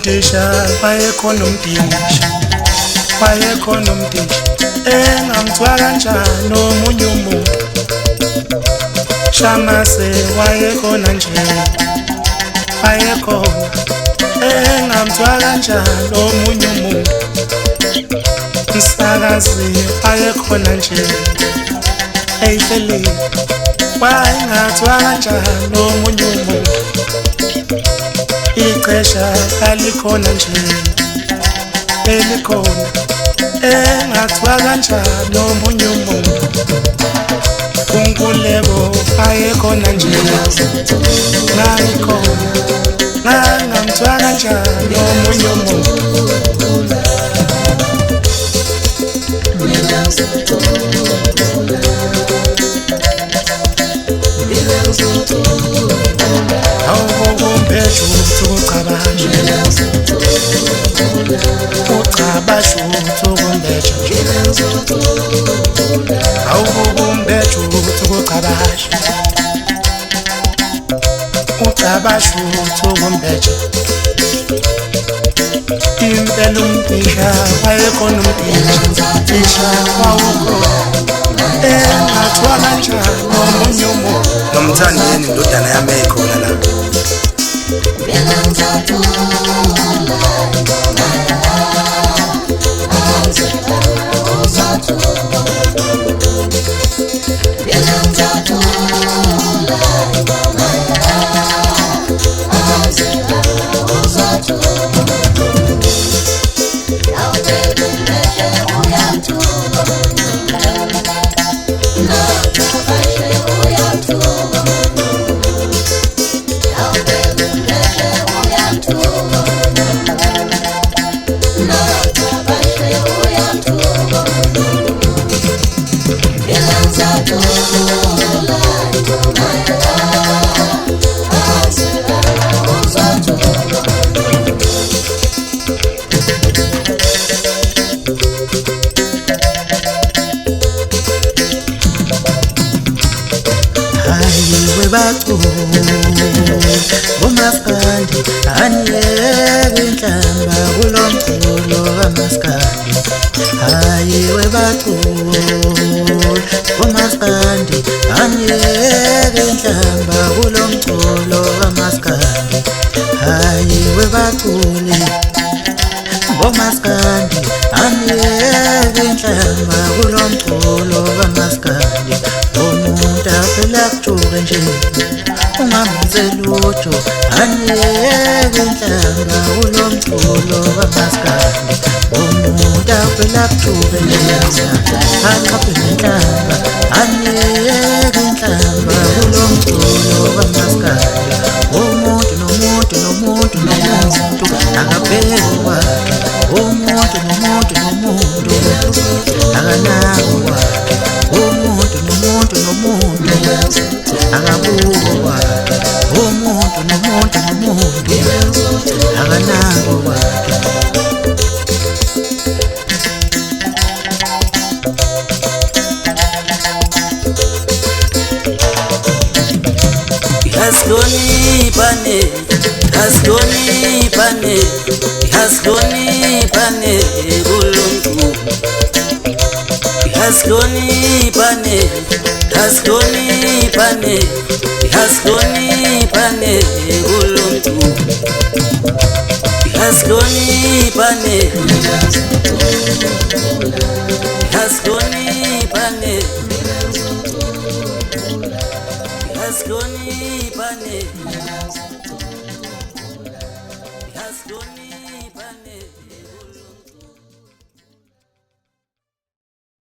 umdisha wayekhona umdisha wayekhona umdisha engamthwa kanjani omunye umuntu Shamase wayekhona nje wayekhona engamthwa kanjani omunye umuntu Msakazi wayekhona nje eyihleli wayengathwa kanjani omunye umuntu Ixesha alikhona nje elikhona engathwa kanjani omunye umuntu Unkuleko ayekhona nje nayikhona nangamthwa kanjani omunye umuntu Awukumphethu ukucabasha ucabasha ukumbetha Awukumphethu ukucabasha ucabasha ukumbetha Impela umdisha wayekhona umdisha wawukhona engathwa kanjani omunye umuntu Nomthandeni indodana yami eyikhona la Bomaskandi aniyeke inhlamba kulomculo kamaskandi hayiwe baculi Bomaskandi aniyeke inhlamba kulomculo kamaskandi hayiwe baculi Bomaskandi aniyeke inhlamba kulomculo kamaskandi umuntu aphela kujuke nje ungamzelutho aniyeke inhlamba kulomculo kamaskandi umuntu aphela kujuke nje aqaphe inhlamba aniyeke inhlamba kulomculo kamaskandi umuntu akabhekwa umuntu akanakwa umuntu akabukwa umuntu akanakwa Yaslonipane bulungu Yaslonipane bulungu Yaslonipane